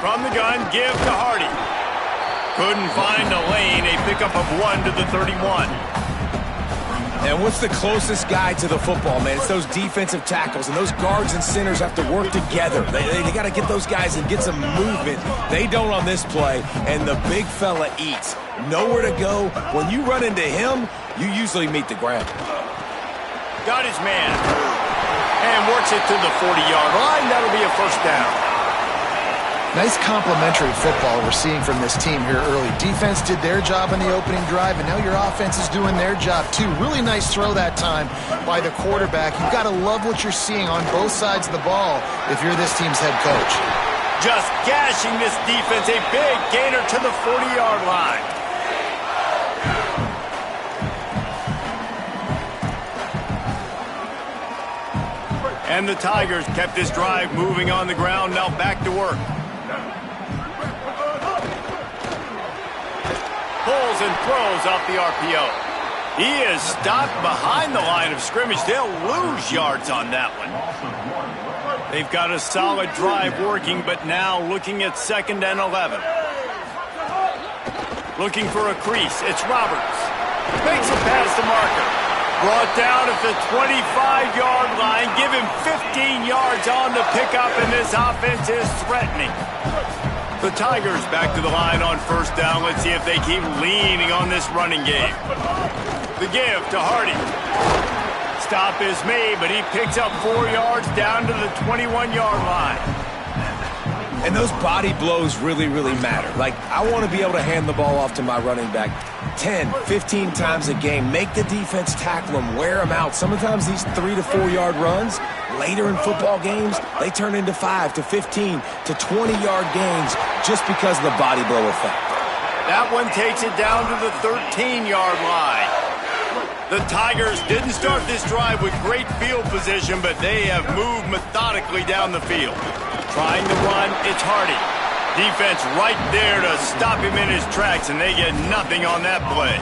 From the gun, give to Hardy. Couldn't find a lane, a pickup of 1 to the 31. And what's the closest guy to the football, man? It's those defensive tackles, and those guards and centers have to work together. They got to get those guys and get some movement. They don't on this play, and the big fella eats. Nowhere to go. When you run into him, you usually meet the ground. Got his man. And works it to the 40-yard line. That'll be a first down. Nice complementary football we're seeing from this team here early. Defense did their job on the opening drive, and now your offense is doing their job too. Really nice throw that time by the quarterback. You've got to love what you're seeing on both sides of the ball if you're this team's head coach. Just gashing this defense. A big gainer to the 40-yard line. And the Tigers kept this drive moving on the ground. Now back to work. Pulls and throws off the RPO. He is stopped behind the line of scrimmage. They'll lose yards on that one. They've got a solid drive working, but now looking at 2nd and 11. Looking for a crease. It's Roberts. Makes it past the marker. Brought down at the 25-yard line. Give him 15 yards on the pickup, and this offense is threatening. The Tigers back to the line on first down. Let's see if they keep leaning on this running game. The give to Hardy. Stop is made, but he picks up 4 yards down to the 21-yard line. And those body blows really, really matter. Like, I want to be able to hand the ball off to my running back 10, 15 times a game. Make the defense tackle them, wear them out. Sometimes these 3 to 4 yard runs, later in football games, they turn into 5 to 15 to 20-yard gains just because of the body blow effect. That one takes it down to the 13-yard line. The Tigers didn't start this drive with great field position, but they have moved methodically down the field. Trying to run, it's Hardy. Defense right there to stop him in his tracks, and they get nothing on that play.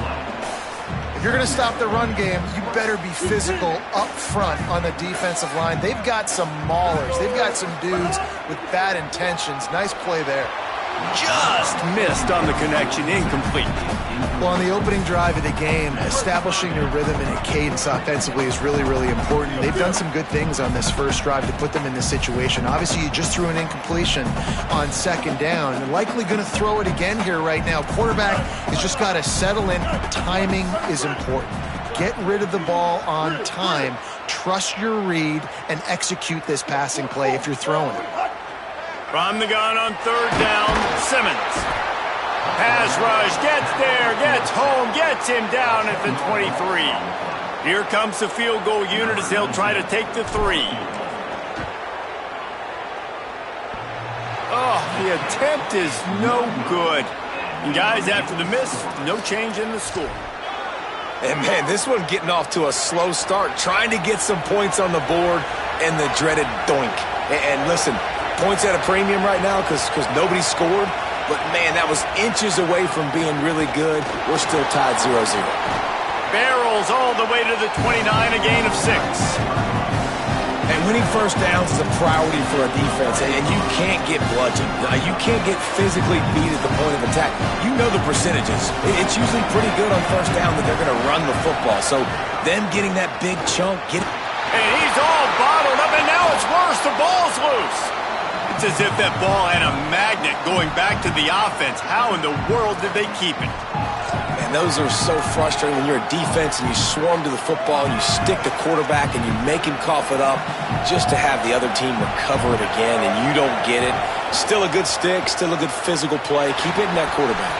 If you're going to stop the run game, you better be physical up front on the defensive line. They've got some maulers. They've got some dudes with bad intentions. Nice play there. Just missed on the connection, incomplete. Well, on the opening drive of the game, establishing your rhythm and a cadence offensively is really, really important. They've done some good things on this first drive to put them in this situation. Obviously, you just threw an incompletion on 2nd down. They're likely going to throw it again here right now. Quarterback has just got to settle in. Timing is important. Get rid of the ball on time. Trust your read and execute this passing play if you're throwing it. From the gun on 3rd down, Simmons. Pass rush, gets there, gets home, gets him down at the 23. Here comes the field goal unit as they'll try to take the 3. Oh, the attempt is no good. And guys, after the miss, no change in the score. And man, this one getting off to a slow start, trying to get some points on the board, and the dreaded doink. And listen, points at a premium right now because nobody scored. But, man, that was inches away from being really good. We're still tied 0-0. Barrels all the way to the 29, a gain of 6. And winning first downs is a priority for a defense, and you can't get bludgeoned. You can't get physically beat at the point of attack. You know the percentages. It's usually pretty good on first down that they're going to run the football. So them getting that big chunk, and he's all bottled up, and now it's worse. The ball's loose. It's as if that ball had a magnet going back to the offense. How in the world did they keep it? Man, those are so frustrating when you're a defense and you swarm to the football and you stick the quarterback and you make him cough it up just to have the other team recover it again and you don't get it. Still a good stick, still a good physical play. Keep hitting that quarterback.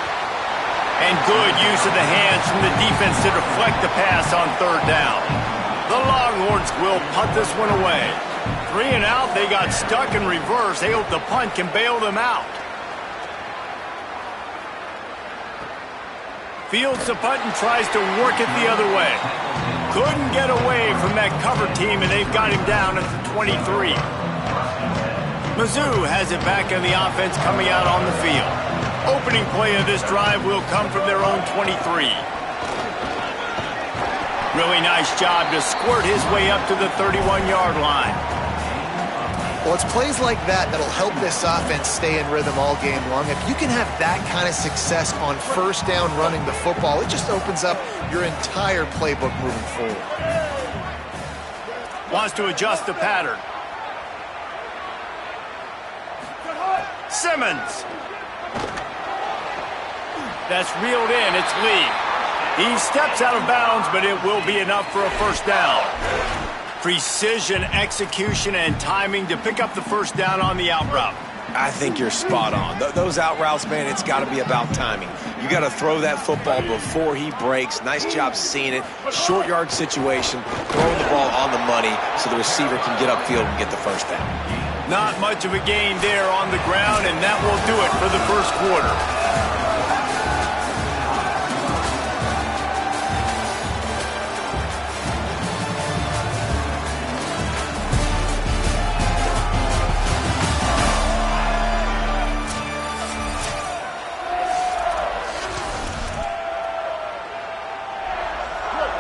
And good use of the hands from the defense to deflect the pass on 3rd down. The Longhorns will punt this one away. 3 and out, they got stuck in reverse. They hope the punt can bail them out. Fields the punt and tries to work it the other way. Couldn't get away from that cover team, and they've got him down at the 23. Mizzou has it back in the offense coming out on the field. Opening play of this drive will come from their own 23. Really nice job to squirt his way up to the 31-yard line. Well, it's plays like that that'll help this offense stay in rhythm all game long. If you can have that kind of success on first down running the football, it just opens up your entire playbook moving forward. Wants to adjust the pattern. Simmons. That's reeled in. It's Lee. He steps out of bounds, but it will be enough for a first down. Precision, execution, and timing to pick up the first down on the out route. I think you're spot on. Those out routes, man, it's got to be about timing. You got to throw that football before he breaks. Nice job seeing it. Short yard situation, throwing the ball on the money so the receiver can get upfield and get the first down. Not much of a gain there on the ground, and that will do it for the first quarter.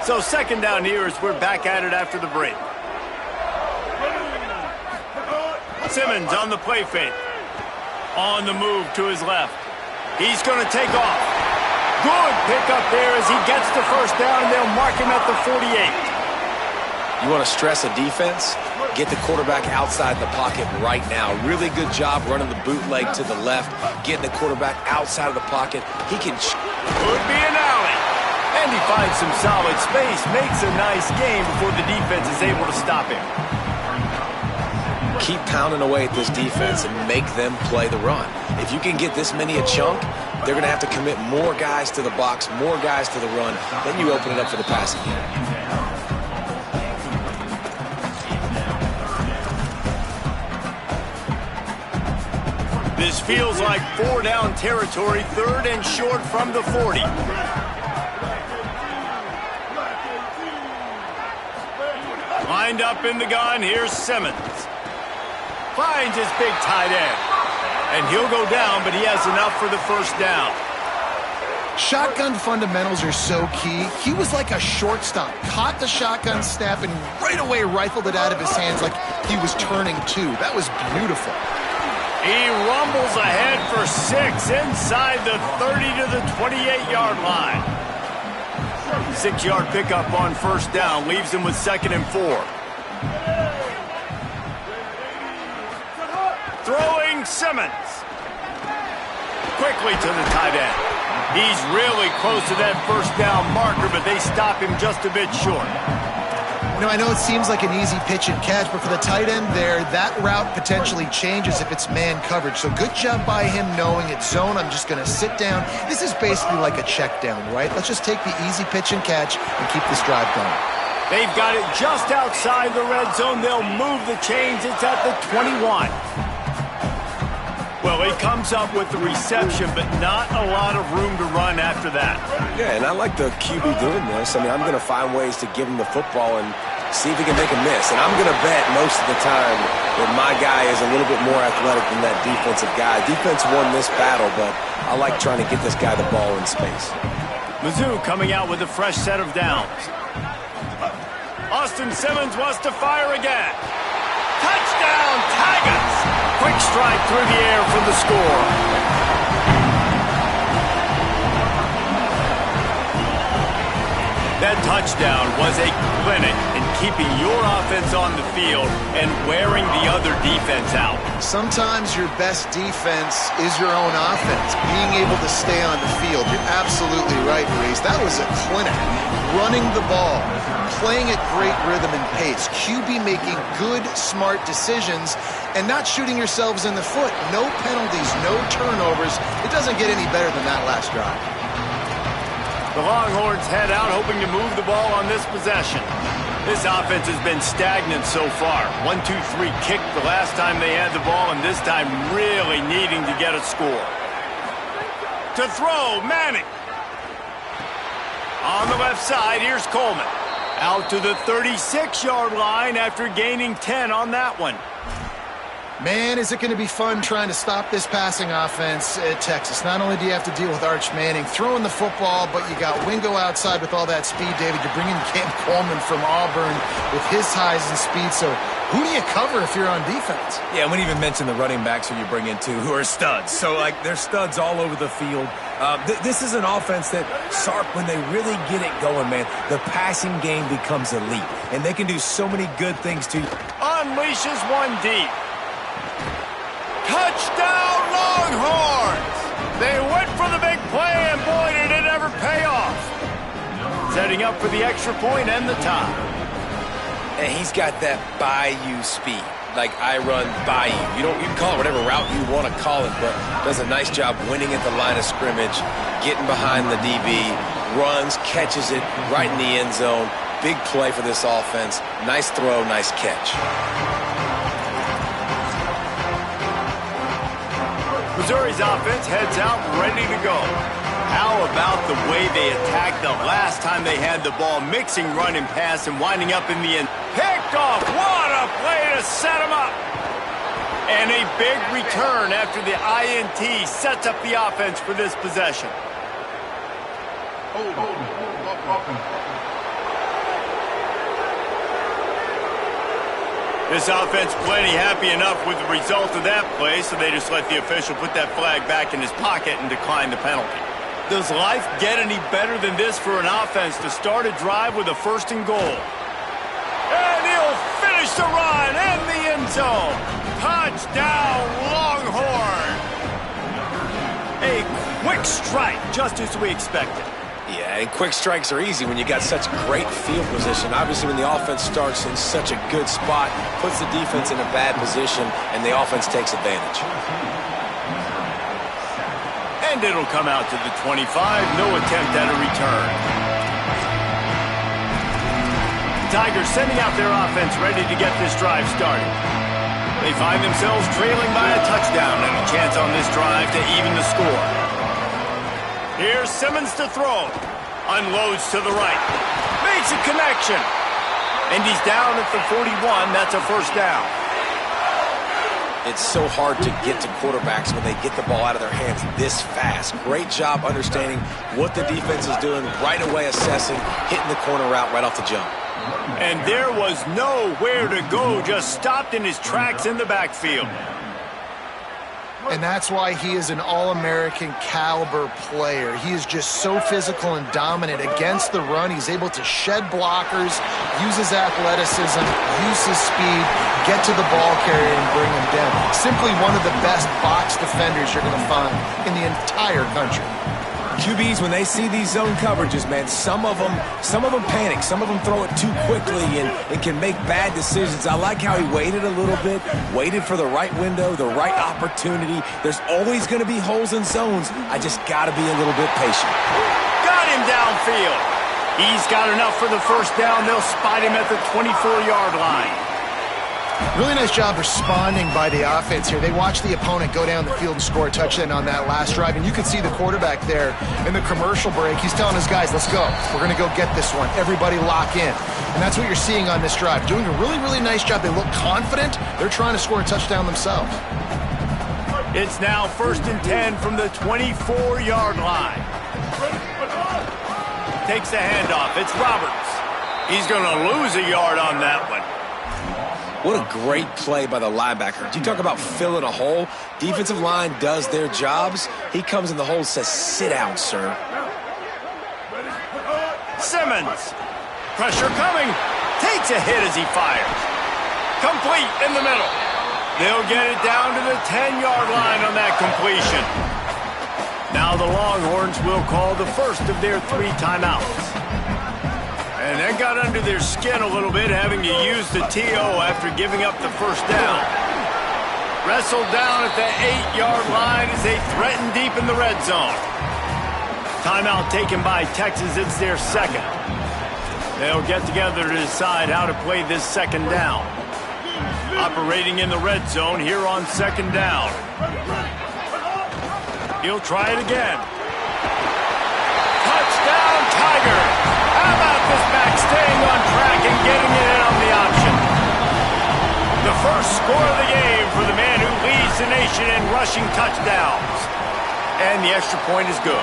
So second down here as we're back at it after the break. Simmons on the play fake. On the move to his left. He's going to take off. Good pickup there as he gets the first down, and they'll mark him at the 48. You want to stress a defense? Get the quarterback outside the pocket right now. Really good job running the bootleg to the left, getting the quarterback outside of the pocket. He can... Could be an alley. And he finds some solid space, makes a nice game before the defense is able to stop him. Keep pounding away at this defense and make them play the run. If you can get this many a chunk, they're going to have to commit more guys to the box, more guys to the run. Then you open it up for the passing game. This feels like 4-down territory, third and short from the 40. Lined up in the gun, here's Simmons. Finds his big tight end. And he'll go down, but he has enough for the first down. Shotgun fundamentals are so key. He was like a shortstop. Caught the shotgun snap and right away rifled it out of his hands like he was turning two. That was beautiful. He rumbles ahead for 6 inside the 30 to the 28-yard line. 6-yard pickup on first down leaves him with 2nd and 4. Throwing Simmons. Quickly to the tight end. He's really close to that first down marker, but they stop him just a bit short. You know, I know it seems like an easy pitch and catch, but for the tight end there, that route potentially changes if it's man coverage. So good job by him knowing it's zone. I'm just going to sit down. This is basically like a check down, right? Let's just take the easy pitch and catch and keep this drive going. They've got it just outside the red zone. They'll move the chains. It's at the 21. Well, he comes up with the reception, but not a lot of room to run after that. Yeah, and I like the QB doing this. I mean, I'm going to find ways to give him the football and see if he can make a miss. And I'm going to bet most of the time that my guy is a little bit more athletic than that defensive guy. Defense won this battle, but I like trying to get this guy the ball in space. Mizzou coming out with a fresh set of downs. Austin Simmons wants to fire again. Touchdown, Tigers! Quick strike through the air for the score. That touchdown was a clinic in keeping your offense on the field and wearing the other defense out. Sometimes your best defense is your own offense, being able to stay on the field. You're absolutely right, Reese. That was a clinic. Running the ball, playing at great rhythm and pace, QB making good, smart decisions, and not shooting yourselves in the foot. No penalties, no turnovers. It doesn't get any better than that last drive. The Longhorns head out, hoping to move the ball on this possession. This offense has been stagnant so far. 1-2-3 kick the last time they had the ball, and this time really needing to get a score. To throw, Manning. On the left side, here's Coleman. Out to the 36-yard line after gaining 10 on that one. Man, is it going to be fun trying to stop this passing offense at Texas. Not only do you have to deal with Arch Manning throwing the football, but you got Wingo outside with all that speed, David. You're bringing Cam Coleman from Auburn with his highs and speed. So who do you cover if you're on defense? Yeah, we didn't even mention the running backs who you bring in, too, who are studs. So, like, they're studs all over the field. This is an offense that, Sark, when they really get it going, man, the passing game becomes elite. And they can do so many good things, too. Unleashes one deep. Touchdown, Longhorns! They went for the big play, and boy, did it ever pay off. Setting up for the extra point and the tie. And he's got that bayou speed. Like I run bayou. You can call it whatever route you want to call it, but does a nice job winning at the line of scrimmage, getting behind the DB, runs, catches it right in the end zone. Big play for this offense. Nice throw, nice catch. Missouri's offense heads out ready to go. How about the way they attacked the last time they had the ball, mixing run and pass and winding up in the end. Picked off. What a play to set him up. And a big return after the INT sets up the offense for this possession. This offense plenty happy enough with the result of that play, so they just let the official put that flag back in his pocket and decline the penalty. Does life get any better than this for an offense to start a drive with a 1st and goal? And he'll finish the run in the end zone. Touchdown, Longhorn! A quick strike, just as we expected. Yeah, and quick strikes are easy when you got such great field position. Obviously, when the offense starts in such a good spot, puts the defense in a bad position, and the offense takes advantage. And it'll come out to the 25. No attempt at a return. Tigers sending out their offense ready to get this drive started. They find themselves trailing by a touchdown and a chance on this drive to even the score. Here's Simmons to throw. Unloads to the right. Makes a connection. And he's down at the 41. That's a 1st down. It's so hard to get to quarterbacks when they get the ball out of their hands this fast. Great job understanding what the defense is doing, right away assessing, hitting the corner route right off the jump. And there was nowhere to go, just stopped in his tracks in the backfield. And that's why he is an All-American caliber player. He is just so physical and dominant against the run. He's able to shed blockers, use his athleticism, use his speed, get to the ball carrier and bring him down. Simply one of the best box defenders you're going to find in the entire country. QBs, when they see these zone coverages, man, some of them panic. Some of them throw it too quickly and can make bad decisions. I like how he waited a little bit, waited for the right window, the right opportunity. There's always going to be holes in zones. I just got to be a little bit patient. Got him downfield. He's got enough for the 1st down. They'll spot him at the 24-yard line. Really nice job responding by the offense here. They watched the opponent go down the field and score a touchdown on that last drive, and you can see the quarterback there in the commercial break. He's telling his guys, let's go. We're going to go get this one. Everybody lock in. And that's what you're seeing on this drive. Doing a really, really nice job. They look confident. They're trying to score a touchdown themselves. It's now 1st and 10 from the 24-yard line. Takes the handoff. It's Roberts. He's going to lose a yard on that one. What a great play by the linebacker. You talk about filling a hole. Defensive line does their jobs. He comes in the hole and says, sit down, sir. Simmons. Pressure coming. Takes a hit as he fires. Complete in the middle. They'll get it down to the 10-yard line on that completion. Now the Longhorns will call the first of their 3 timeouts. And that got under their skin a little bit, having to use the TO after giving up the 1st down. Wrestled down at the 8-yard line as they threaten deep in the red zone. Timeout taken by Texas. It's their 2nd. They'll get together to decide how to play this 2nd down. Operating in the red zone here on 2nd down. He'll try it again. Touchdown, Tigers! How about this back staying on track and getting it in on the option? The first score of the game for the man who leads the nation in rushing touchdowns. And the extra point is good.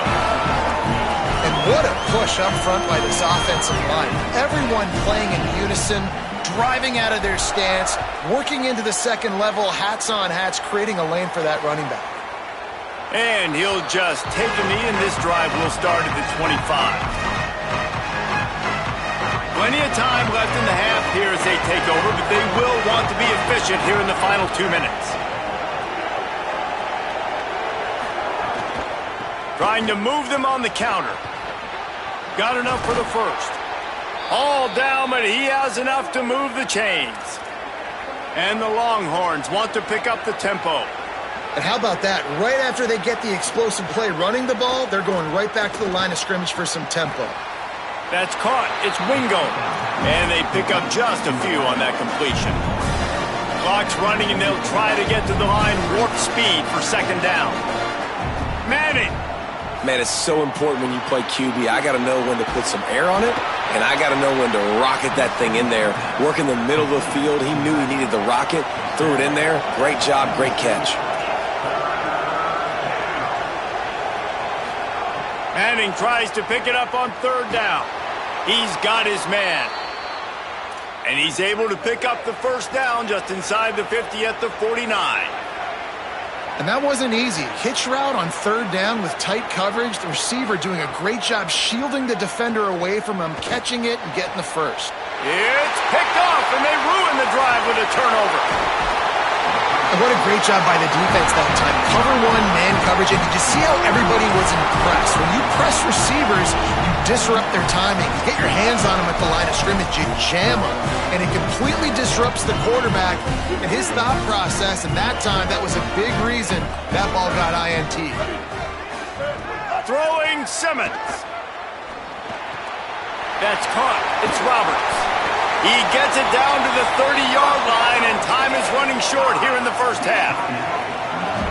And what a push up front by this offensive line. Everyone playing in unison, driving out of their stance, working into the second level, hats on hats, creating a lane for that running back. And he'll just take a knee, and this drive will start at the 25. Plenty of time left in the half here as they take over, but they will want to be efficient here in the final 2 minutes. Trying to move them on the counter. Got enough for the first. All down, but he has enough to move the chains. And the Longhorns want to pick up the tempo. And how about that? Right after they get the explosive play running the ball, they're going right back to the line of scrimmage for some tempo. That's caught. It's Wingo. And they pick up just a few on that completion. Clock's running, and they'll try to get to the line warp speed for second down. Manning. Man, it's so important when you play QB. I got to know when to put some air on it, and I got to know when to rocket that thing in there. Work in the middle of the field. He knew he needed the rocket. Threw it in there. Great job. Great catch. Manning tries to pick it up on third down. He's got his man. And he's able to pick up the first down just inside the 50 at the 49. And that wasn't easy. Hitch route on third down with tight coverage. The receiver doing a great job shielding the defender away from him, catching it and getting the first. It's picked off, and they ruin the drive with a turnover. And what a great job by the defense that time. Cover one, man coverage, and did you see how everybody was impressed? When you press receivers, you disrupt their timing. You get your hands on them at the line of scrimmage, you jam them, and it completely disrupts the quarterback and his thought process, and that time, that was a big reason that ball got INT. Throwing Simmons. That's caught. It's Roberts. He gets it down to the 30-yard line, and time is running short here in the first half.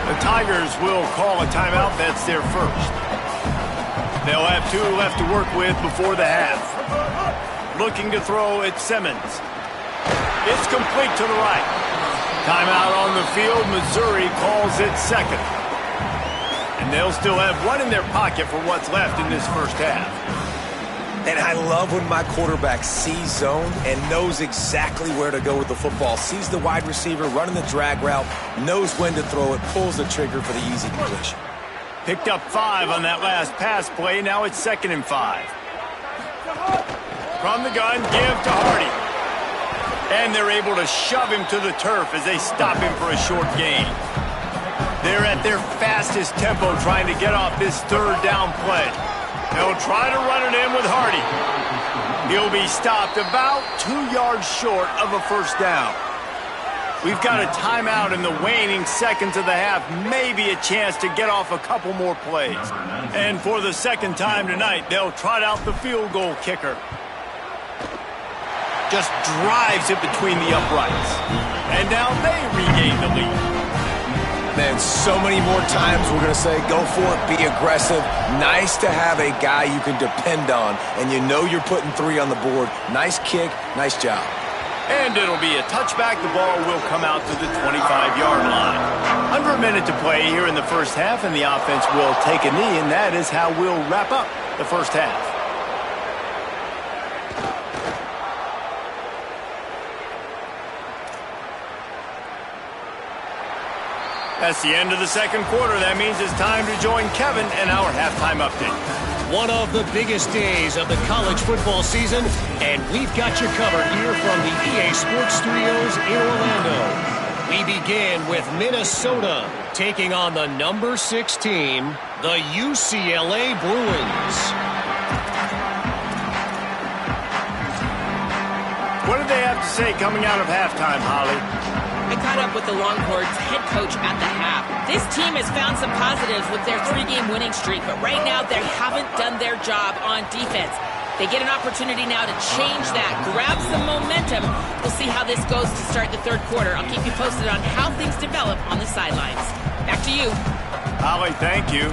The Tigers will call a timeout. That's their first. They'll have 2 left to work with before the half. Looking to throw at Simmons. It's complete to the right. Timeout on the field. Missouri calls it second. And they'll still have 1 in their pocket for what's left in this first half. And I love when my quarterback sees zone and knows exactly where to go with the football. Sees the wide receiver running the drag route, knows when to throw it, pulls the trigger for the easy completion. Picked up 5 on that last pass play. Now it's 2nd and 5. From the gun, give to Hardy. And they're able to shove him to the turf as they stop him for a short gain. They're at their fastest tempo trying to get off this third down play. They'll try to run it in with Hardy. He'll be stopped about 2 yards short of a first down. We've got a timeout in the waning seconds of the half. Maybe a chance to get off a couple more plays. And for the second time tonight, they'll trot out the field goal kicker. Just drives it between the uprights. And now they regain the lead. Man, so many more times we're going to say, go for it, be aggressive. Nice to have a guy you can depend on, and you know you're putting 3 on the board. Nice kick, nice job. And it'll be a touchback. The ball will come out to the 25-yard line. Under a minute to play here in the first half, and the offense will take a knee, and that is how we'll wrap up the first half. That's the end of the second quarter. That means it's time to join Kevin and our halftime update. One of the biggest days of the college football season, and we've got you covered here from the EA Sports Studios in Orlando. We begin with Minnesota taking on the number 6 team, the UCLA Bruins. What do they have to say coming out of halftime, Holly? I caught up with the Longhorns head coach at the half. This team has found some positives with their 3-game winning streak, but right now they haven't done their job on defense. They get an opportunity now to change that, grab some momentum. We'll see how this goes to start the third quarter. I'll keep you posted on how things develop on the sidelines. Back to you. Holly, thank you.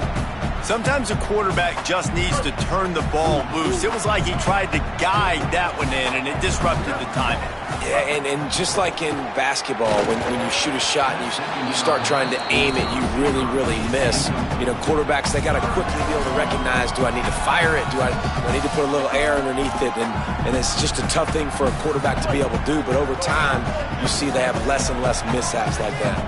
Sometimes a quarterback just needs to turn the ball loose. It was like he tried to guide that one in, and it disrupted the timing. Yeah, and just like in basketball, when you shoot a shot and you start trying to aim it, you really miss. You know, quarterbacks, they got to quickly be able to recognize, do I need to fire it? Do I need to put a little air underneath it? And it's just a tough thing for a quarterback to be able to do, but over time, you see they have less and less mishaps like that.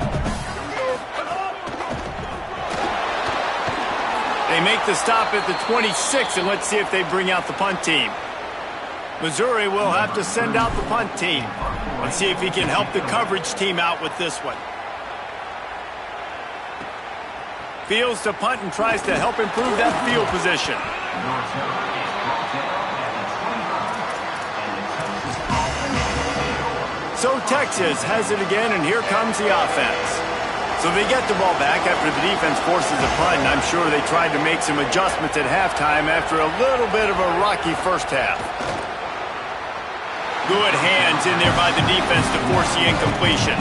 They make the stop at the 26, and let's see if they bring out the punt team. Missouri will have to send out the punt team. Let's see if he can help the coverage team out with this one. Fields to punt and tries to help improve that field position. So Texas has it again, and here comes the offense. So they get the ball back after the defense forces a punt, and I'm sure they tried to make some adjustments at halftime after a little bit of a rocky first half. Good hands in there by the defense to force the incompletion.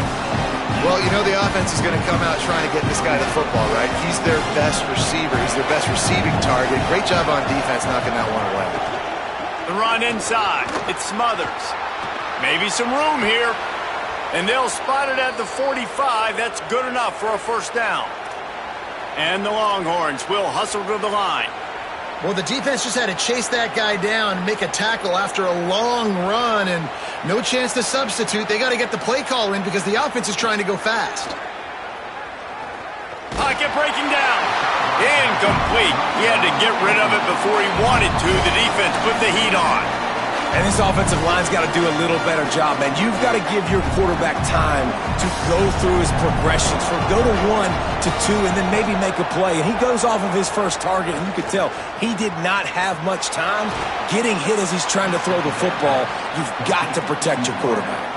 Well, you know the offense is going to come out trying to get this guy the football, right? He's their best receiver. He's their best receiving target. Great job on defense knocking that one away. The run inside. It smothers. Maybe some room here. And they'll spot it at the 45. That's good enough for a first down. And the Longhorns will hustle to the line. Well, the defense just had to chase that guy down and make a tackle after a long run, and no chance to substitute. They got to get the play call in because the offense is trying to go fast. Pocket breaking down. Incomplete. He had to get rid of it before he wanted to. The defense put the heat on. And this offensive line's got to do a little better job, man. You've got to give your quarterback time to go through his progressions, from go to 1 to 2, and then maybe make a play. And he goes off of his first target, and you could tell he did not have much time getting hit as he's trying to throw the football. You've got to protect your quarterback.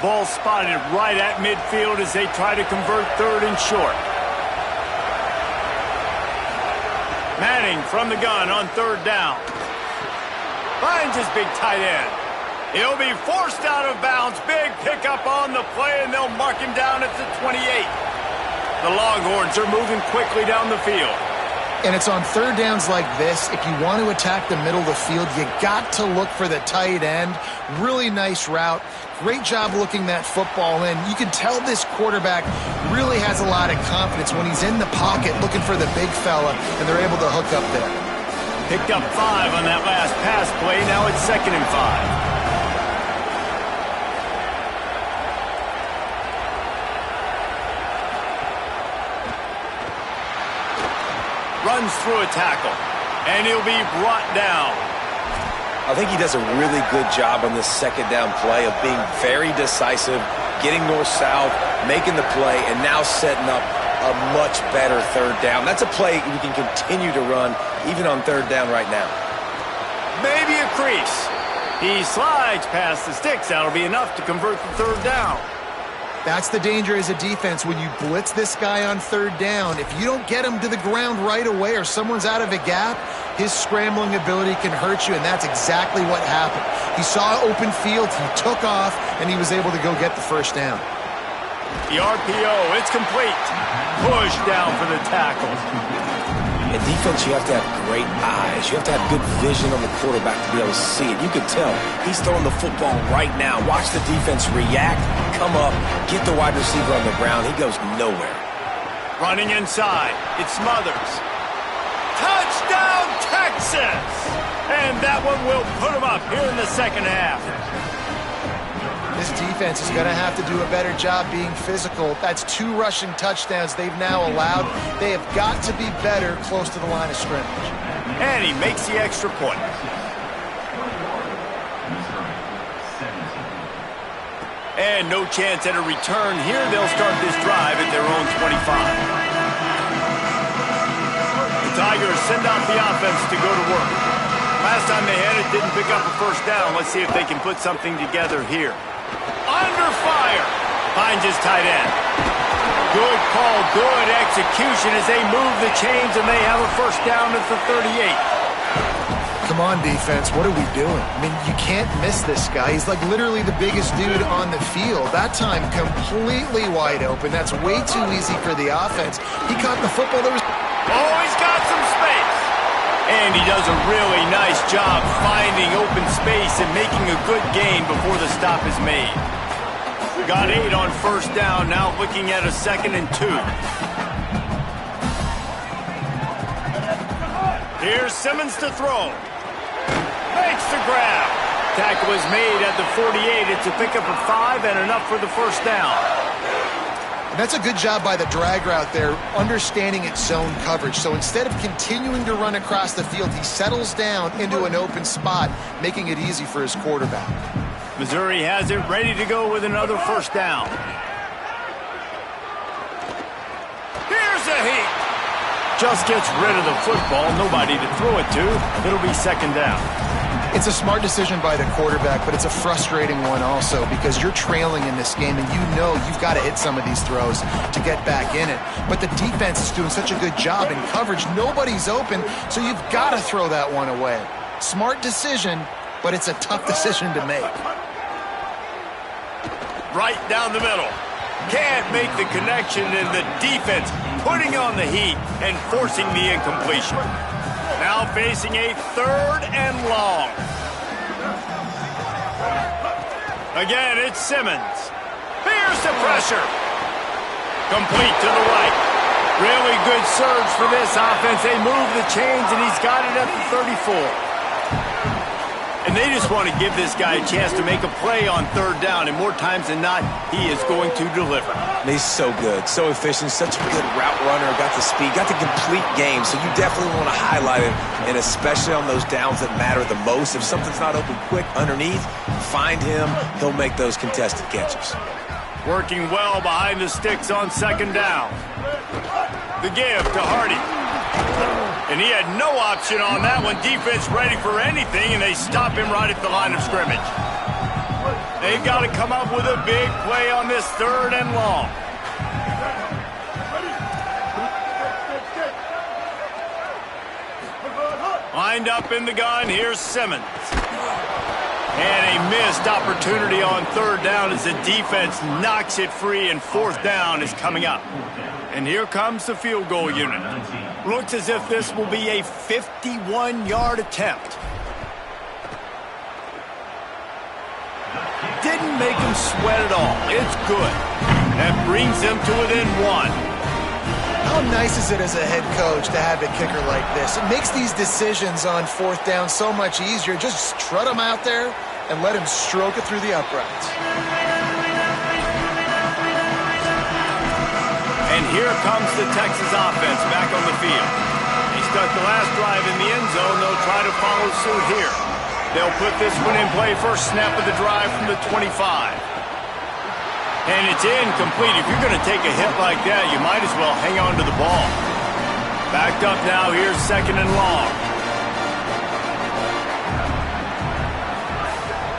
Ball spotted right at midfield as they try to convert third and short. Manning from the gun on third down. Finds his big tight end. He'll be forced out of bounds. Big pickup on the play, and they'll mark him down at the 28. The Longhorns are moving quickly down the field. And it's on third downs like this. If you want to attack the middle of the field, you got to look for the tight end. Really nice route. Great job looking that football in. You can tell this quarterback really has a lot of confidence when he's in the pocket looking for the big fella, and they're able to hook up there. Picked up 5 on that last pass play. Now it's 2nd and 5. Runs through a tackle, and he'll be brought down. I think he does a really good job on this second down play of being very decisive, getting north-south, making the play, and now setting up a much better third down. That's a play we can continue to run even on third down right now. Maybe a crease. He slides past the sticks. That'll be enough to convert the third down. That's the danger as a defense when you blitz this guy on third down. If you don't get him to the ground right away or someone's out of a gap, his scrambling ability can hurt you, and that's exactly what happened. He saw open field, he took off, and he was able to go get the first down. The RPO, it's complete. Push down for the tackle. In defense, you have to have great eyes. You have to have good vision on the quarterback to be able to see it. You can tell he's throwing the football right now. Watch the defense react, come up, get the wide receiver on the ground. He goes nowhere. Running inside. It smothers. Touchdown, Texas! And that one will put them up here in the second half. This defense is going to have to do a better job being physical. That's 2 rushing touchdowns they've now allowed. They have got to be better close to the line of scrimmage. And he makes the extra point. And no chance at a return here. They'll start this drive at their own 25. The Tigers send out the offense to go to work. Last time they had it, didn't pick up a first down. Let's see if they can put something together here. Under fire. Finds his tight end. Good call, good execution as they move the chains, and they have a first down at the 38. Come on, defense. What are we doing? I mean, you can't miss this guy. He's like literally the biggest dude on the field. That time, completely wide open. That's way too easy for the offense. He caught the football. Oh, he's got some space. And he does a really nice job finding open space and making a good gain before the stop is made. Got 8 on first down, now looking at a 2nd and 2. Here's Simmons to throw. Makes the grab. Tackle is made at the 48. It's a pickup of 5 and enough for the first down. And that's a good job by the drag route there, understanding its zone coverage. So instead of continuing to run across the field, he settles down into an open spot, making it easy for his quarterback. Missouri has it ready to go with another first down. Here's a heat. Just gets rid of the football. Nobody to throw it to. It'll be 2nd down. It's a smart decision by the quarterback, but it's a frustrating one also because you're trailing in this game and you know you've got to hit some of these throws to get back in it. But the defense is doing such a good job in coverage. Nobody's open, so you've got to throw that one away. Smart decision, but it's a tough decision to make. Right down the middle. Can't make the connection, and the defense putting on the heat and forcing the incompletion. Now facing a 3rd and long. Again, it's Simmons. Here's the pressure. Complete to the right. Really good surge for this offense. They move the chains, and he's got it at the 34. And they just want to give this guy a chance to make a play on 3rd down, and more times than not, he is going to deliver. He's so good, so efficient, such a good route runner, got the speed, got the complete game, so you definitely want to highlight it, and especially on those downs that matter the most. If something's not open quick underneath, find him, he'll make those contested catches. Working well behind the sticks on 2nd down. The give to Hardy. And he had no option on that one. Defense ready for anything, and they stop him right at the line of scrimmage. They've got to come up with a big play on this 3rd and long. Lined up in the gun, here's Simmons. And a missed opportunity on 3rd down as the defense knocks it free, and 4th down is coming up. And here comes the field goal unit. Looks as if this will be a 51-yard attempt. Didn't make him sweat at all. It's good. That brings them to within 1. How nice is it as a head coach to have a kicker like this? It makes these decisions on 4th down so much easier. Just strut him out there and let him stroke it through the uprights. And here comes the Texas offense back on the field. They start the last drive in the end zone. They'll try to follow suit here. They'll put this one in play first snap of the drive from the 25. And it's incomplete. If you're going to take a hit like that, you might as well hang on to the ball. Backed up now. Here's 2nd and long.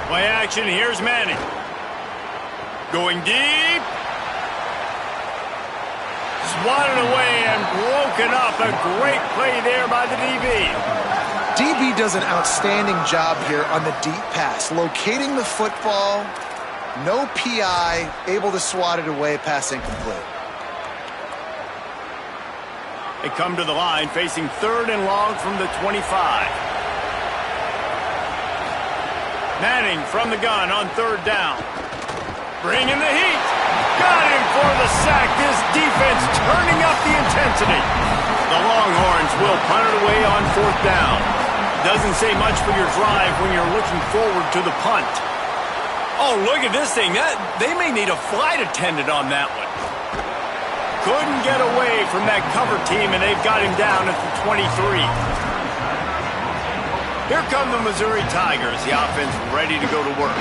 Play action. Here's Manning. Going deep. Swatted away and broken up. A great play there by the DB. DB does an outstanding job here on the deep pass, locating the football, no PI, able to swat it away, pass incomplete. They come to the line facing 3rd and long from the 25. Manning from the gun on 3rd down. Bringing the heat. Got him for the sack. This defense turning up the intensity. The Longhorns will punt it away on 4th down. Doesn't say much for your drive when you're looking forward to the punt. Oh, look at this thing. They may need a flight attendant on that one. Couldn't get away from that cover team, and they've got him down at the 23. Here come the Missouri Tigers. The offense ready to go to work.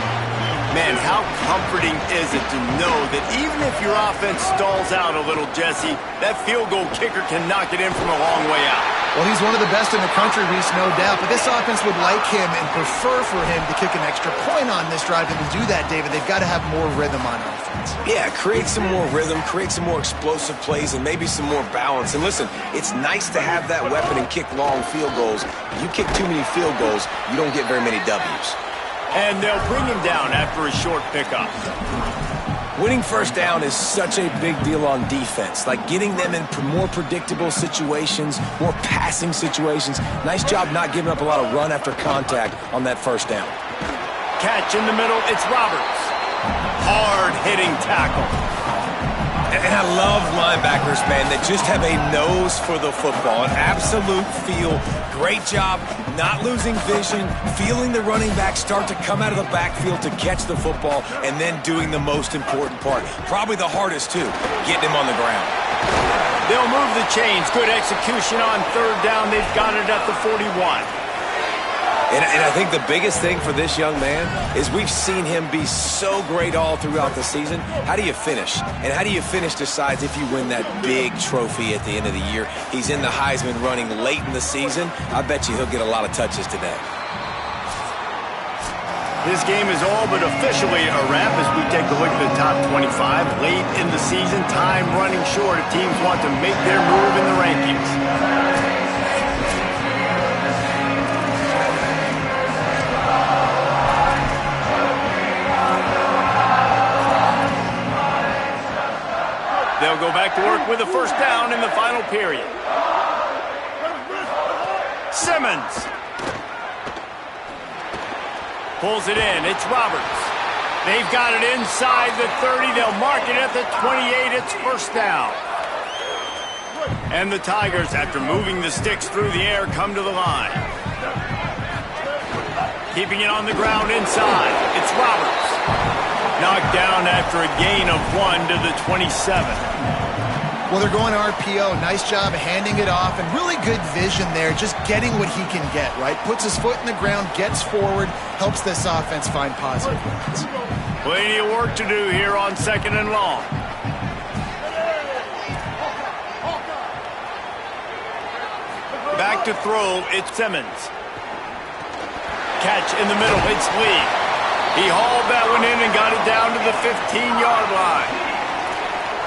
Man, how comforting is it to know that even if your offense stalls out a little, Jesse, that field goal kicker can knock it in from a long way out. Well, he's one of the best in the country, Reese, no doubt. But this offense would like him and prefer for him to kick an extra point on this drive. And to do that, David, they've got to have more rhythm on offense. Yeah, create some more rhythm, create some more explosive plays, and maybe some more balance. And listen, it's nice to have that weapon and kick long field goals. If you kick too many field goals, you don't get very many W's. And they'll bring him down after a short pickup. Winning first down is such a big deal on defense, like getting them in more predictable situations, more passing situations. Nice job not giving up a lot of run after contact on that first down. Catch in the middle, it's Roberts. Hard-hitting tackle. And I love linebackers, man, that just have a nose for the football, an absolute feel. Great job not losing vision, feeling the running back start to come out of the backfield to catch the football, and then doing the most important part. Probably the hardest, too, getting him on the ground. They'll move the chains. Good execution on third down. They've got it at the 41. And I think the biggest thing for this young man is we've seen him be so great all throughout the season. How do you finish? And how do you finish decides if you win that big trophy at the end of the year. He's in the Heisman running late in the season. I bet you he'll get a lot of touches today. This game is all but officially a wrap as we take a look at the top 25. Late in the season, time running short. Teams want to make their move in the rankings. They'll go back to work with a first down in the final period. Simmons pulls it in. It's Roberts. They've got it inside the 30. They'll mark it at the 28. It's first down. And the Tigers, after moving the sticks through the air, come to the line. Keeping it on the ground inside. It's Roberts. Knocked down after a gain of 1 to the 27. Well, they're going RPO. Nice job handing it off, and really good vision there, just getting what he can get, right? Puts his foot in the ground, gets forward, helps this offense find positive points. Plenty of work to do here on second and long. Back to throw, it's Simmons. Catch in the middle, it's Lee. He hauled that one in and got it down to the 15-yard line.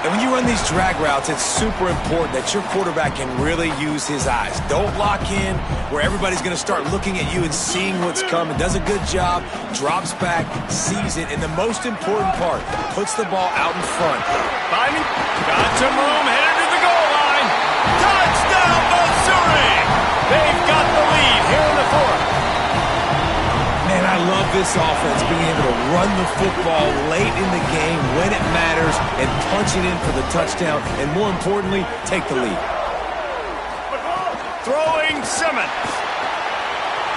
And when you run these drag routes, it's super important that your quarterback can really use his eyes. Don't lock in where everybody's going to start looking at you and seeing what's coming. Does a good job, drops back, sees it, and the most important part, puts the ball out in front. Finding, got some room, headed to the goal line. Touchdown, Missouri! They've got the lead here in the fourth. Man, I love this offense being able to run the football late in the game when it matters and punch it in for the touchdown, and more importantly, take the lead. Throwing Simmons.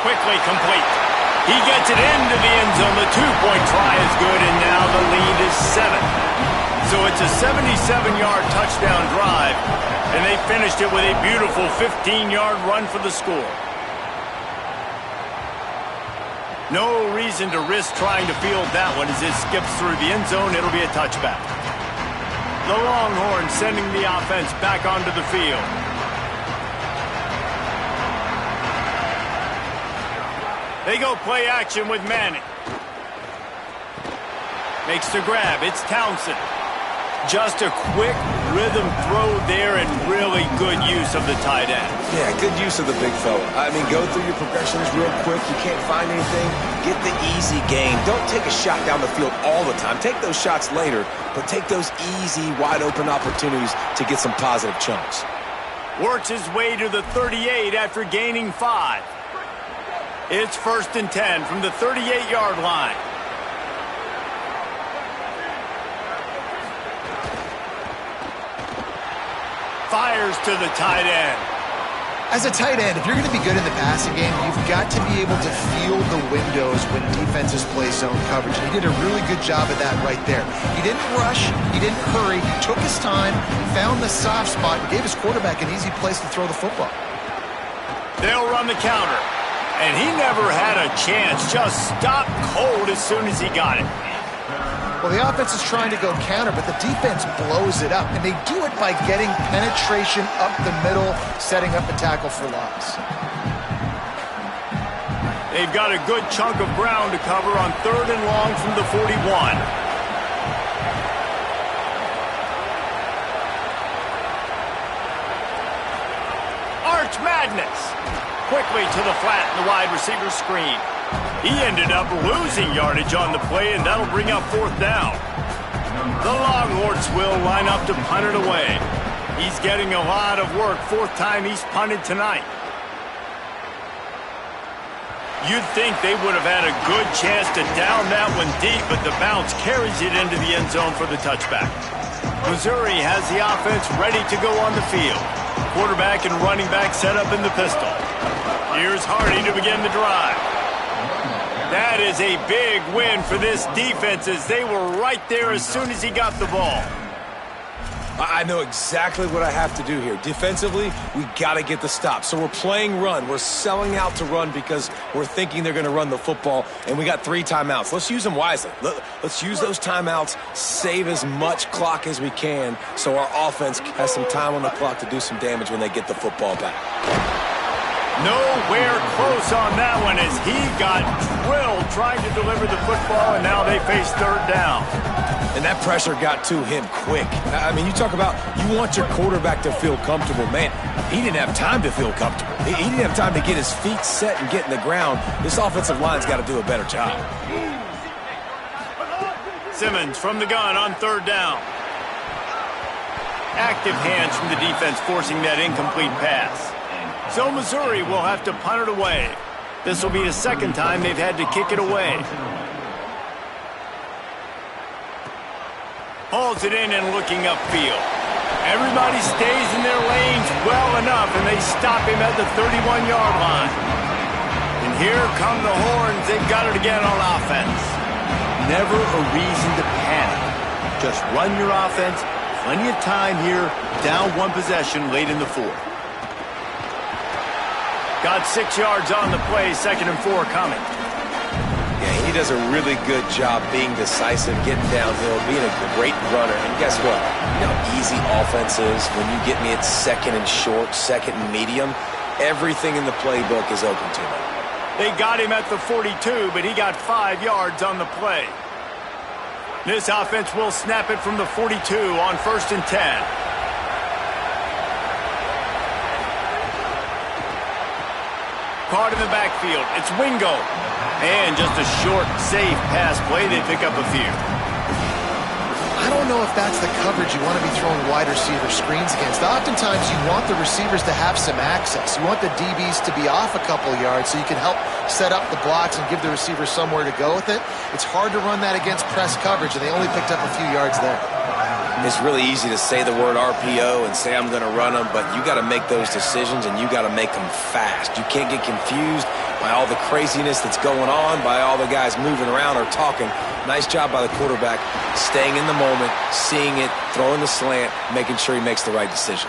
Quickly complete. He gets it into the end zone. The two-point try is good, and now the lead is 7. So it's a 77-yard touchdown drive, and they finished it with a beautiful 15-yard run for the score. No reason to risk trying to field that one as it skips through the end zone. It'll be a touchback. The Longhorns sending the offense back onto the field. They go play action with Manning. Makes the grab. It's Townsend. Just a quick rhythm throw there and really good use of the tight end. Yeah, good use of the big fella. I mean, go through your progressions real quick. You can't find anything. Get the easy gain. Don't take a shot down the field all the time. Take those shots later, but take those easy, wide-open opportunities to get some positive chunks. Works his way to the 38 after gaining 5. It's 1st and 10 from the 38-yard line. Fires to the tight end. As a tight end, if you're going to be good in the passing game, you've got to be able to feel the windows when defenses play zone coverage. And he did a really good job of that right there. He didn't rush. He didn't hurry. He took his time, found the soft spot, and gave his quarterback an easy place to throw the football. They'll run the counter. And he never had a chance. Just stopped cold as soon as he got it. Well, the offense is trying to go counter, but the defense blows it up, and they do it by getting penetration up the middle, setting up a tackle for loss. They've got a good chunk of ground to cover on 3rd and long from the 41. Arch Madness. Quickly to the flat in the wide receiver screen. He ended up losing yardage on the play, and that'll bring up 4th down. The Longhorns will line up to punt it away. He's getting a lot of work. 4th time he's punted tonight. You'd think they would have had a good chance to down that one deep, but the bounce carries it into the end zone for the touchback. Missouri has the offense ready to go on the field. Quarterback and running back set up in the pistol. Here's Hardy to begin the drive. That is a big win for this defense, as they were right there as soon as he got the ball. I know exactly what I have to do here. Defensively, we got to get the stop. So we're playing run. We're selling out to run because we're thinking they're going to run the football, and we got 3 timeouts. Let's use them wisely. Let's use those timeouts, save as much clock as we can so our offense has some time on the clock to do some damage when they get the football back. Nowhere close on that one, as he got drilled trying to deliver the football, and now they face 3rd down. And that pressure got to him quick. I mean, you talk about you want your quarterback to feel comfortable. Man, he didn't have time to feel comfortable. He didn't have time to get his feet set and get in the ground. This offensive line's got to do a better job. Simmons from the gun on 3rd down. Active hands from the defense forcing that incomplete pass. So Missouri will have to punt it away. This will be the 2nd time they've had to kick it away. Hauls it in and looking upfield. Everybody stays in their lanes well enough, and they stop him at the 31-yard line. And here come the horns. They've got it again on offense. Never a reason to panic. Just run your offense. Plenty of time here. Down 1 possession late in the 4th. Got 6 yards on the play. 2nd and 4 coming. Yeah, he does a really good job being decisive, getting downhill, being a great runner. And guess what? You know how easy offense is when you get me at 2nd and short, 2nd and medium. Everything in the playbook is open to me. They got him at the 42, but he got 5 yards on the play. This offense will snap it from the 42 on 1st and 10. Caught in the backfield. It's Wingo. And just a short, safe pass play. They pick up a few. I don't know if that's the coverage you want to be throwing wide receiver screens against. Oftentimes, you want the receivers to have some access. You want the DBs to be off a couple yards so you can help set up the blocks and give the receiver somewhere to go with it. It's hard to run that against press coverage, and they only picked up a few yards there. It's really easy to say the word RPO and say I'm going to run them, but you got to make those decisions, and you got to make them fast. You can't get confused by all the craziness that's going on, by all the guys moving around or talking. Nice job by the quarterback, staying in the moment, seeing it, throwing the slant, making sure he makes the right decision.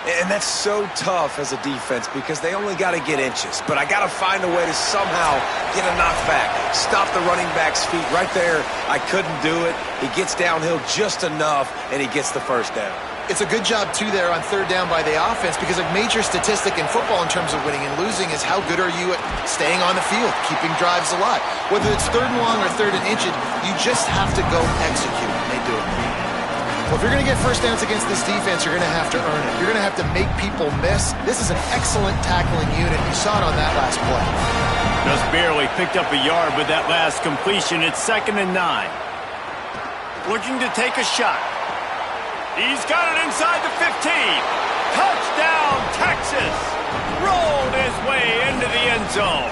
And that's so tough as a defense because they only got to get inches. But I got to find a way to somehow get a knockback, stop the running back's feet. Right there, I couldn't do it. He gets downhill just enough, and he gets the 1st down. It's a good job, too, there on 3rd down by the offense, because a major statistic in football in terms of winning and losing is how good are you at staying on the field, keeping drives alive. Whether it's 3rd and long or 3rd and inches, you just have to go execute, and they do it. Well, if you're going to get 1st downs against this defense, you're going to have to earn it. You're going to have to make people miss. This is an excellent tackling unit. You saw it on that last play. Just barely picked up a yard with that last completion. It's 2nd and 9. Looking to take a shot. He's got it inside the 15. Touchdown, Texas. Rolled his way into the end zone.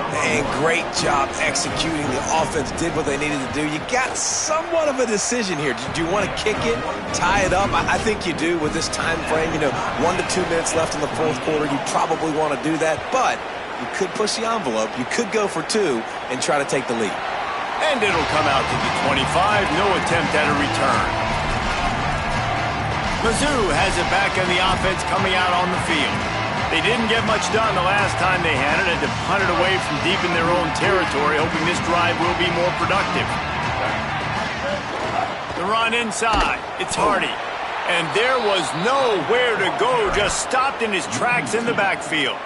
And great job executing. The offense did what they needed to do. You got somewhat of a decision here. Do you want to kick it, tie it up? I think you do with this time frame. 1 to 2 minutes left in the 4th quarter. You probably want to do that, but you could push the envelope. You could go for 2 and try to take the lead. And it'll come out to the 25. No attempt at a return. Mizzou has it back in the offense coming out on the field. They didn't get much done the last time they had it to punt it away from deep in their own territory, hoping this drive will be more productive. The run inside. It's Hardy. And there was nowhere to go. Just stopped in his tracks in the backfield.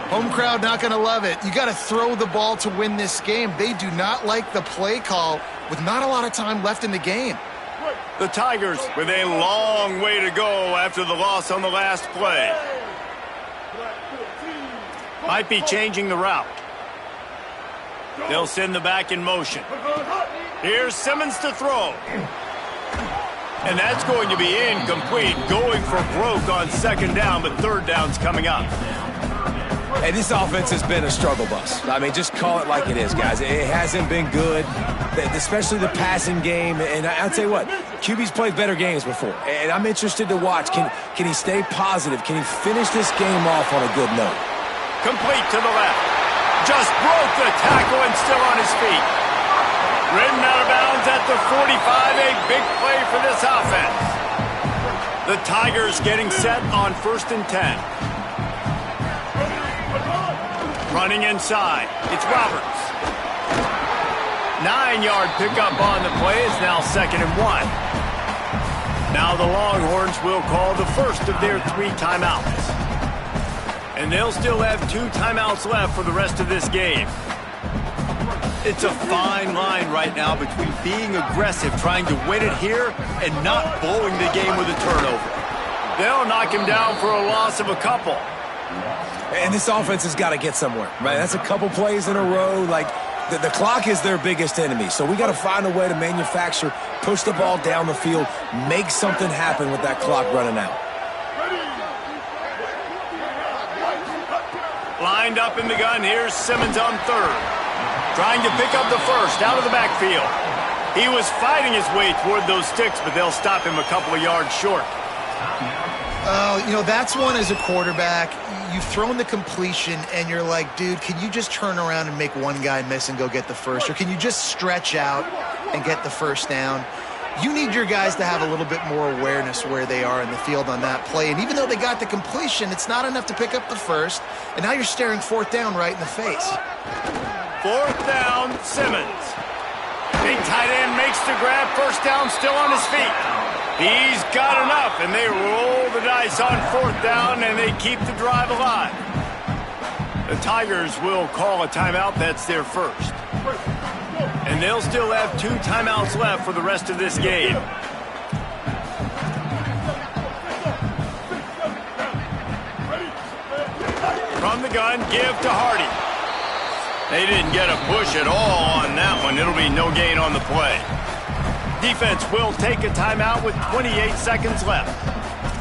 Home crowd not going to love it. You got to throw the ball to win this game. They do not like the play call with not a lot of time left in the game. The Tigers with a long way to go after the loss on the last play. Might be changing the route. They'll send the back in motion. Here's Simmons to throw. And that's going to be incomplete. Going for broke on second down, but third down's coming up. Hey, this offense has been a struggle bus. I mean, just call it like it is, guys. It hasn't been good, especially the passing game. And I'll tell you what, QB's played better games before. And I'm interested to watch. Can he stay positive? Can he finish this game off on a good note? Complete to the left. Just broke the tackle and still on his feet. Ridden out of bounds at the 45. A big play for this offense. The Tigers getting set on 1st and 10. Running inside. It's Roberts. 9-yard pickup on the play. It's now 2nd and 1. Now the Longhorns will call the first of their 3 timeouts. And they'll still have 2 timeouts left for the rest of this game. It's a fine line right now between being aggressive, trying to win it here, and not blowing the game with a turnover. They'll knock him down for a loss of a couple. And this offense has got to get somewhere, right? That's a couple plays in a row. Like, the clock is their biggest enemy. So we got to find a way to manufacture, push the ball down the field, make something happen with that clock running out. Lined up in the gun. Here's Simmons on 3rd. Trying to pick up the first out of the backfield. He was fighting his way toward those sticks, but they'll stop him a couple of yards short. Oh, you know, that's one as a quarterback. You've thrown the completion, and you're like, dude, can you just turn around and make one guy miss and go get the first? Or can you just stretch out and get the first down? You need your guys to have a little bit more awareness where they are in the field on that play. And even though they got the completion, it's not enough to pick up the first. And now you're staring 4th down right in the face. 4th down, Simmons. Big tight end makes the grab. First down, still on his feet. He's got enough, and they roll the dice on 4th down, and they keep the drive alive. The Tigers will call a timeout. That's their first. And they'll still have 2 timeouts left for the rest of this game. From the gun, give to Hardy. They didn't get a push at all on that one. It'll be no gain on the play. Defense will take a timeout with 28 seconds left.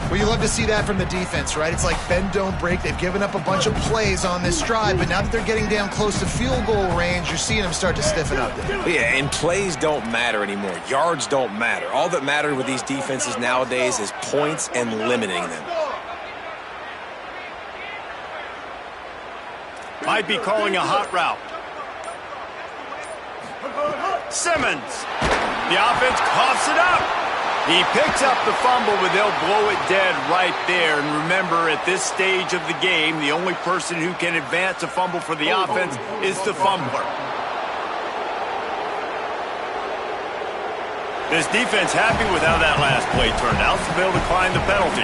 Well, you love to see that from the defense, right? It's like bend, don't break. They've given up a bunch of plays on this drive, but now that they're getting down close to field goal range, you're seeing them start to stiffen up there. Yeah, and plays don't matter anymore. Yards don't matter. All that matters with these defenses nowadays is points and limiting them. Might be calling a hot route. Simmons. The offense coughs it up. He picks up the fumble, but they'll blow it dead right there. And remember, at this stage of the game, the only person who can advance a fumble for the offense is the fumbler. This defense happy with how that last play turned out, so they'll decline the penalty.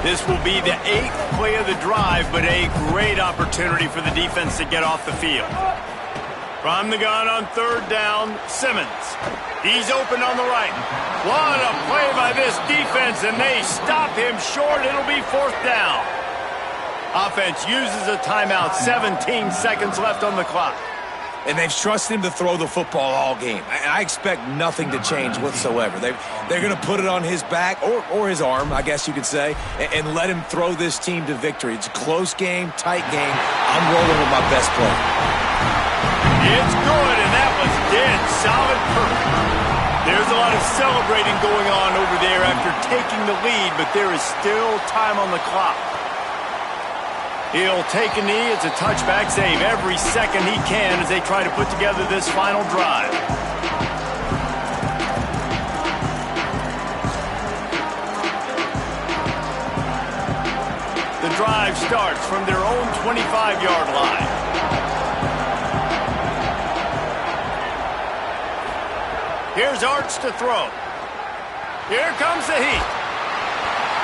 This will be the 8th play of the drive, but a great opportunity for the defense to get off the field. From the gun on 3rd down, Simmons. He's open on the right. What a play by this defense, and they stop him short. It'll be 4th down. Offense uses a timeout. 17 seconds left on the clock. And they've trusted him to throw the football all game. I expect nothing to change whatsoever. They're going to put it on his back, or his arm, I guess you could say, and let him throw this team to victory. It's a close game, tight game. I'm rolling with my best play. It's good, and that was dead solid perfect. There's a lot of celebrating going on over there after taking the lead, but there is still time on the clock. He'll take a knee. It's a touchback. Save every second he can as they try to put together this final drive. The drive starts from their own 25-yard line. Here's Arch to throw. Here comes the heat.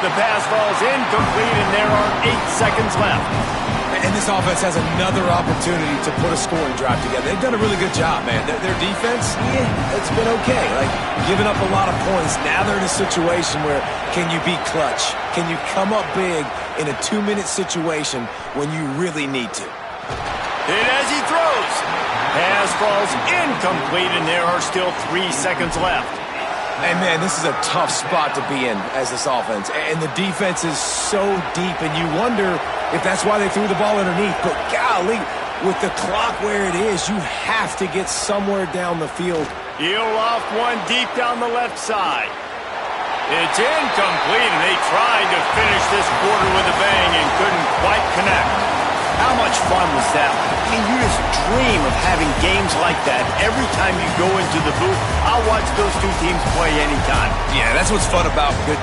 The pass falls incomplete, and there are 8 seconds left. And this offense has another opportunity to put a scoring drive together. They've done a really good job, man. Their defense, yeah, it's been okay. Like, giving up a lot of points. Now they're in a situation where can you be clutch? Can you come up big in a 2-minute situation when you really need to? And as he throws, pass falls incomplete, and there are still 3 seconds left. And, man, this is a tough spot to be in as this offense. And the defense is so deep, and you wonder if that's why they threw the ball underneath. But, golly, with the clock where it is, you have to get somewhere down the field. He'll loft one deep down the left side. It's incomplete, and they tried to finish this quarter with a bang and couldn't quite connect. How much fun was that? I mean, you just dream of having games like that every time you go into the booth. I'll watch those two teams play anytime. Yeah, that's what's fun about good